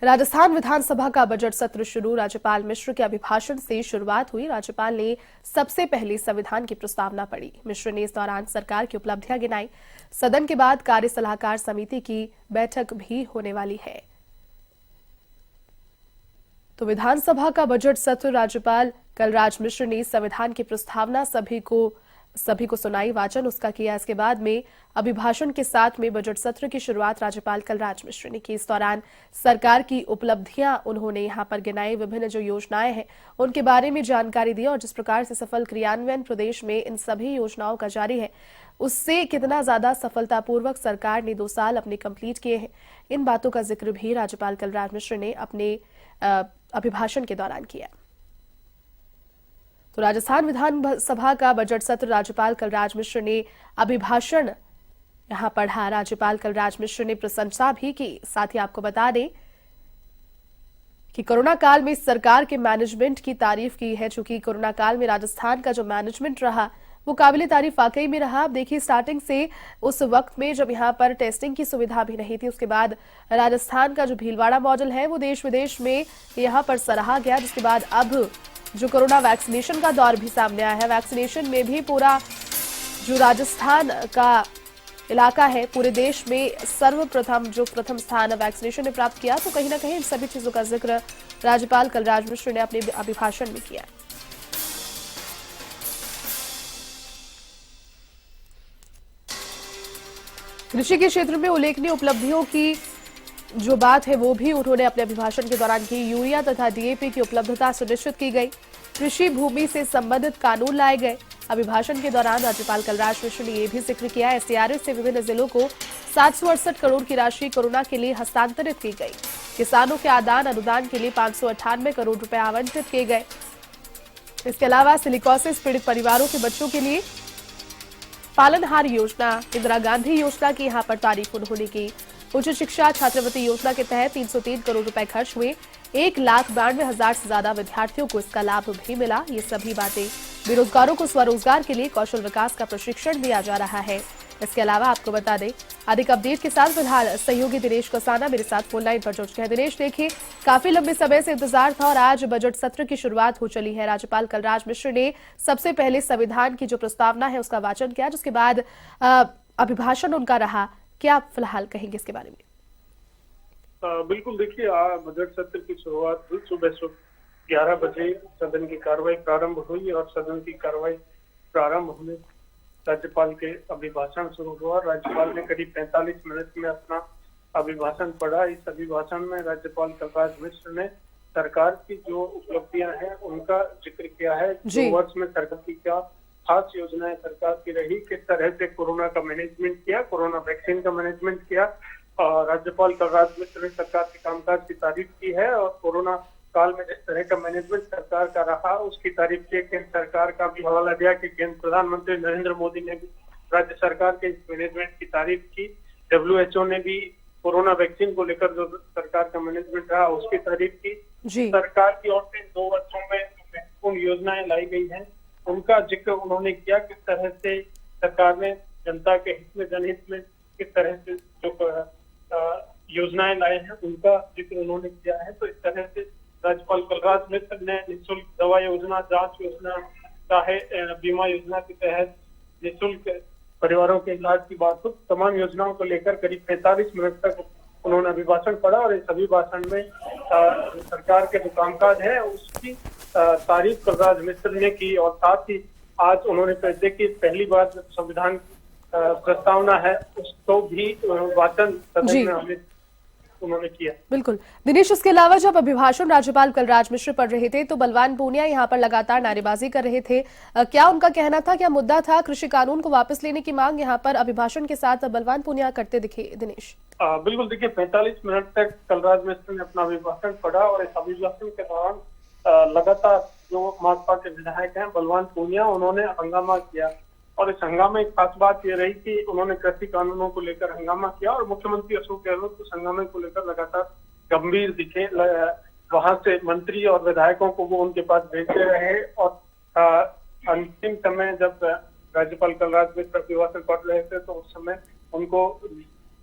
राजस्थान विधानसभा का बजट सत्र शुरू। राज्यपाल मिश्र के अभिभाषण से शुरुआत हुई। राज्यपाल ने सबसे पहले संविधान की प्रस्तावना पढ़ी। मिश्र ने इस दौरान सरकार की उपलब्धियां गिनाई। सदन के बाद कार्य सलाहकार समिति की बैठक भी होने वाली है। तो विधानसभा का बजट सत्र, राज्यपाल कलराज मिश्र ने संविधान की प्रस्तावना सभी को सुनाई, वाचन उसका किया। इसके बाद में अभिभाषण के साथ में बजट सत्र की शुरुआत राज्यपाल कलराज मिश्र ने की। इस दौरान सरकार की उपलब्धियां उन्होंने यहां पर गिनाई। विभिन्न जो योजनाएं हैं उनके बारे में जानकारी दी और जिस प्रकार से सफल क्रियान्वयन प्रदेश में इन सभी योजनाओं का जारी है, उससे कितना ज्यादा सफलतापूर्वक सरकार ने 2 साल अपने कंप्लीट किए हैं, इन बातों का जिक्र भी राज्यपाल कलराज मिश्र ने अपने अभिभाषण के दौरान किया। तो राजस्थान विधानसभा का बजट सत्र, राज्यपाल कलराज मिश्र ने अभिभाषण यहां पढ़ा। राज्यपाल कलराज मिश्र ने प्रशंसा भी की। साथ ही आपको बता दें कि कोरोना काल में सरकार के मैनेजमेंट की तारीफ की है। चूंकि कोरोना काल में राजस्थान का जो मैनेजमेंट रहा वो काबिले तारीफ वाकई में रहा। आप देखिए, स्टार्टिंग से उस वक्त में जब यहाँ पर टेस्टिंग की सुविधा भी नहीं थी, उसके बाद राजस्थान का जो भीलवाड़ा मॉडल है वो देश विदेश में यहाँ पर सराहा गया। जिसके बाद अब जो कोरोना वैक्सीनेशन का दौर भी सामने आया है, वैक्सीनेशन में भी पूरा जो राजस्थान का इलाका है पूरे देश में प्रथम स्थान वैक्सीनेशन ने प्राप्त किया। तो कहीं ना कहीं इन सभी चीजों का जिक्र राज्यपाल कलराज मिश्र ने अपने अभिभाषण में किया। कृषि के क्षेत्र में उल्लेखनीय उपलब्धियों की जो बात है वो भी उन्होंने अपने अभिभाषण के दौरान की। यूरिया तथा डीएपी की उपलब्धता सुनिश्चित की गई। कृषि भूमि से संबंधित कानून लाए गए। अभिभाषण के दौरान राज्यपाल कलराज मिश्र ने यह भी जिक्र किया, एसडीआरएफ से विभिन्न जिलों को 768 करोड़ की राशि कोरोना के लिए हस्तांतरित की गई। किसानों के आदान अनुदान के लिए 598 करोड़ रुपए आवंटित किए गए। इसके अलावा सिलिकोसिस पीड़ित परिवारों के बच्चों के लिए पालनहार योजना, इंदिरा गांधी योजना की यहां पर तारीफ उन्होंने की। उच्च शिक्षा छात्रवृत्ति योजना के तहत 303 करोड़ रुपए खर्च हुए। 1,92,000 से ज्यादा विद्यार्थियों को इसका लाभ भी मिला। ये सभी बातें, बेरोजगारों को स्वरोजगार के लिए कौशल विकास का प्रशिक्षण दिया जा रहा है। इसके अलावा आपको बता दें, अधिक अपडेट के साथ फिलहाल सहयोगी दिनेश कसाना मेरे साथ फोन लाइन पर जुड़ चुके हैं। दिनेश, देखिए, काफी लंबे समय से इंतजार था और आज बजट सत्र की शुरुआत हो चली है। राज्यपाल कलराज मिश्र ने सबसे पहले संविधान की जो प्रस्तावना है उसका वाचन किया, जिसके बाद अभिभाषण उनका रहा। क्या आप फिलहाल कहेंगे इसके बारे में? बिल्कुल, देखिए, बजट सत्र की शुरुआत हुई सुबह 11 बजे। सदन की कार्रवाई प्रारंभ हुई और सदन की कार्रवाई प्रारंभ होने राज्यपाल के अभिभाषण शुरू हुआ। राज्यपाल ने करीब 45 मिनट में अपना अभिभाषण पढ़ा। इस अभिभाषण में राज्यपाल कलराज मिश्र ने सरकार की जो उपलब्धियां हैं उनका जिक्र किया है। 2 वर्ष में सरकार की क्या खास योजनाएं सरकार की रही, किस तरह से कोरोना का मैनेजमेंट किया, कोरोना वैक्सीन का मैनेजमेंट किया। राज्यपाल कलराज मिश्र ने सरकार के कामकाज की तारीफ की है और कोरोना काल में जिस तरह का मैनेजमेंट सरकार का रहा उसकी तारीफ की। केंद्र सरकार का भी हवाला दिया कि केंद्र प्रधानमंत्री नरेंद्र मोदी ने भी राज्य सरकार के इस मैनेजमेंट की तारीफ की। WHO ने भी कोरोना वैक्सीन को लेकर जो सरकार का मैनेजमेंट रहा उसकी तारीफ की। सरकार की ओर से 2 वर्षों में महत्वपूर्ण योजनाएं लाई गई हैं उनका जिक्र उन्होंने किया। किस तरह से सरकार ने जनता के हित में, जनहित में किस तरह से जो योजनाएं लाए हैं उनका जिक्र उन्होंने किया है। तो इस तरह से राज्यपाल कलराज मिश्र ने निःशुल्क दवा योजना, जांच योजना, चाहे बीमा योजना के तहत निःशुल्क परिवारों के इलाज की बात हो, तमाम योजनाओं को लेकर करीब 45 मिनट तक उन्होंने अभिभाषण पढ़ा और इस अभिभाषण में सरकार के जो कामकाज है उसकी तारीफ कलराज मिश्र ने की। और साथ ही आज उन्होंने देखिए, पहली बार जब संविधान प्रस्तावना है उसको भी वाचन सदन में हमें उन्होंने किया। बिल्कुल दिनेश, इसके अलावा जब अभिभाषण राज्यपाल कलराज मिश्र पढ़ रहे थे तो बलवान पूनिया यहाँ पर लगातार नारेबाजी कर रहे थे। क्या उनका कहना था, क्या मुद्दा था? कृषि कानून को वापस लेने की मांग यहाँ पर अभिभाषण के साथ बलवान पूनिया करते दिखे। दिनेश, बिल्कुल, देखिए, 45 मिनट तक कलराज मिश्र ने अपना अभिभाषण पढ़ा और इस अभिभाषण के दौरान लगातार जो माकपा के विधायक हैं बलवान पूनिया, उन्होंने हंगामा किया। और इस हंगामे की खास बात ये रही कि उन्होंने कृषि कानूनों को लेकर हंगामा किया और मुख्यमंत्री अशोक गहलोत उस हंगामे को लेकर लगातार गंभीर दिखे। वहां से मंत्री और विधायकों को वो उनके पास भेजते रहे और अंतिम समय जब राज्यपाल कलराज मिश्र अभिभाषण पढ़ रहे थे तो उस समय उनको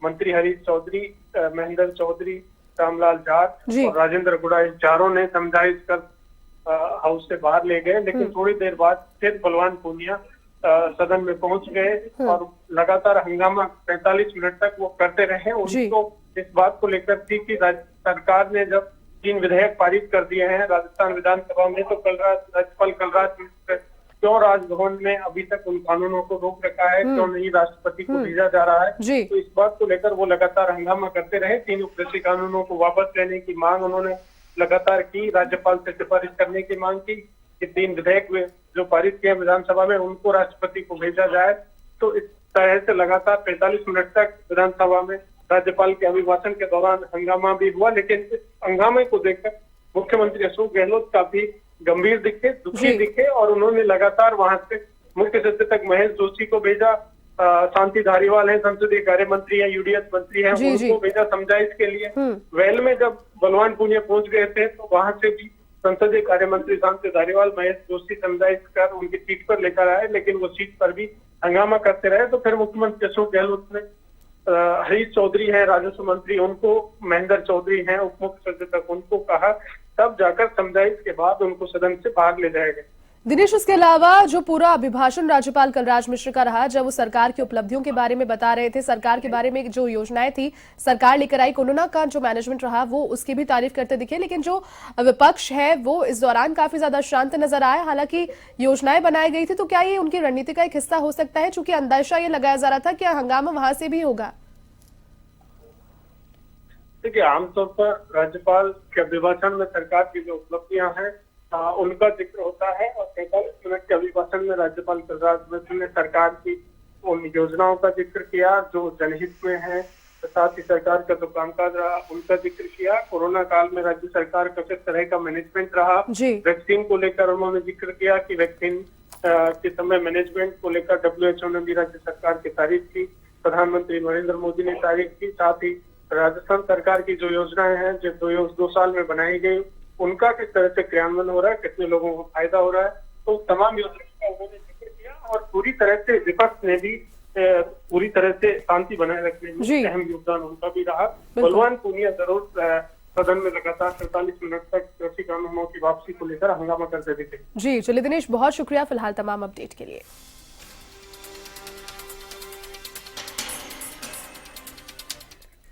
मंत्री हरीश चौधरी, महेंद्र चौधरी, रामलाल जाट जी। और राजेंद्र गुड़ा, इन चारों ने समझाइश कर हाउस से बाहर ले गए, लेकिन थोड़ी देर बाद फिर बलवान पूनिया सदन में पहुंच गए और लगातार हंगामा 45 मिनट तक वो करते रहे। उनको इस बात को लेकर थी कि सरकार ने जब 3 विधेयक पारित कर दिए हैं राजस्थान विधानसभा में, तो राज्यपाल कलराज मिश्र क्यों राजभवन में अभी तक उन कानूनों को रोक रखा है, क्यों नहीं राष्ट्रपति को भेजा जा रहा है। तो इस बात को लेकर वो लगातार हंगामा करते रहे। 3 कृषि कानूनों को वापस लेने की मांग उन्होंने लगातार की, राज्यपाल से सिफारिश करने की मांग की कि 3 विधेयक जो पारित किए विधानसभा में उनको राष्ट्रपति को भेजा जाए। तो इस तरह से लगातार 45 मिनट तक विधानसभा में राज्यपाल के अभिभाषण के दौरान हंगामा भी हुआ, लेकिन इस हंगामे को देखकर मुख्यमंत्री अशोक गहलोत काफी गंभीर दिखे, दुखी दिखे और उन्होंने लगातार वहां से मुख्य सचिव तक महेश जोशी को भेजा, शांति धारीवाल है संसदीय कार्य मंत्री है, यूडीएच मंत्री है, उनको भेजा समझाइश के लिए। वेल में जब बलवान पूनिया पहुंच गए थे तो वहां से भी संसदीय कार्य मंत्री शांति धारीवाल महेश जोशी समझाइश कर उनकी सीट पर लेकर आए, लेकिन वो सीट पर भी हंगामा करते रहे। तो फिर मुख्यमंत्री अशोक गहलोत ने हरीश चौधरी है राजस्व मंत्री, उनको महेंद्र चौधरी हैं उप मुख्य सचिव तक, उनको कहा, तब जाकर समझाइश के बाद उनको सदन से बाहर ले जाया गया। दिनेश, इसके अलावा जो पूरा अभिभाषण राज्यपाल कलराज मिश्र का रहा, जब वो सरकार की उपलब्धियों के बारे में बता रहे थे, सरकार के बारे में जो योजनाएं थी सरकार लेकर आई, कोरोना का जो मैनेजमेंट रहा वो उसकी भी तारीफ करते दिखे, लेकिन जो विपक्ष है वो इस दौरान काफी ज्यादा शांत नजर आया। हालांकि योजनाएं बनाई गई थी, तो क्या ये उनकी रणनीति का एक हिस्सा हो सकता है, चूंकि अंदाजा ये लगाया जा रहा था कि हंगामा वहां से भी होगा? देखिए, आमतौर पर राज्यपाल के अभिभाषण में सरकार की जो उपलब्धियां हैं उनका जिक्र होता है और 45 मिनट के अभिभाषण में राज्यपाल कलराज मिश्र ने सरकार की उन योजनाओं का जिक्र किया जो जनहित में है, साथ ही सरकार का जो कामकाज रहा उनका जिक्र किया। कोरोना काल में राज्य सरकार का किस तरह का मैनेजमेंट रहा, वैक्सीन को लेकर उन्होंने जिक्र किया कि वैक्सीन के समय मैनेजमेंट को लेकर WHO ने भी राज्य सरकार की तारीफ की, प्रधानमंत्री नरेंद्र मोदी ने तारीफ की। साथ ही राजस्थान सरकार की जो योजनाएं हैं जो 2 साल में बनाई गई उनका किस तरह से क्रियान्वयन हो रहा है, कितने लोगों को फायदा हो रहा है, तो तमाम योजनाओं का उन्होंने जिक्र किया। और पूरी तरह से विपक्ष ने भी पूरी तरह से शांति बनाए रखने में अहम योगदान उनका भी रहा। बलवान पूनिया जरूर सदन में लगातार 45 मिनट तक कृषि कानूनों की वापसी को लेकर हंगामा करते दिखे। जी चलिए दिनेश, बहुत शुक्रिया फिलहाल तमाम अपडेट के लिए।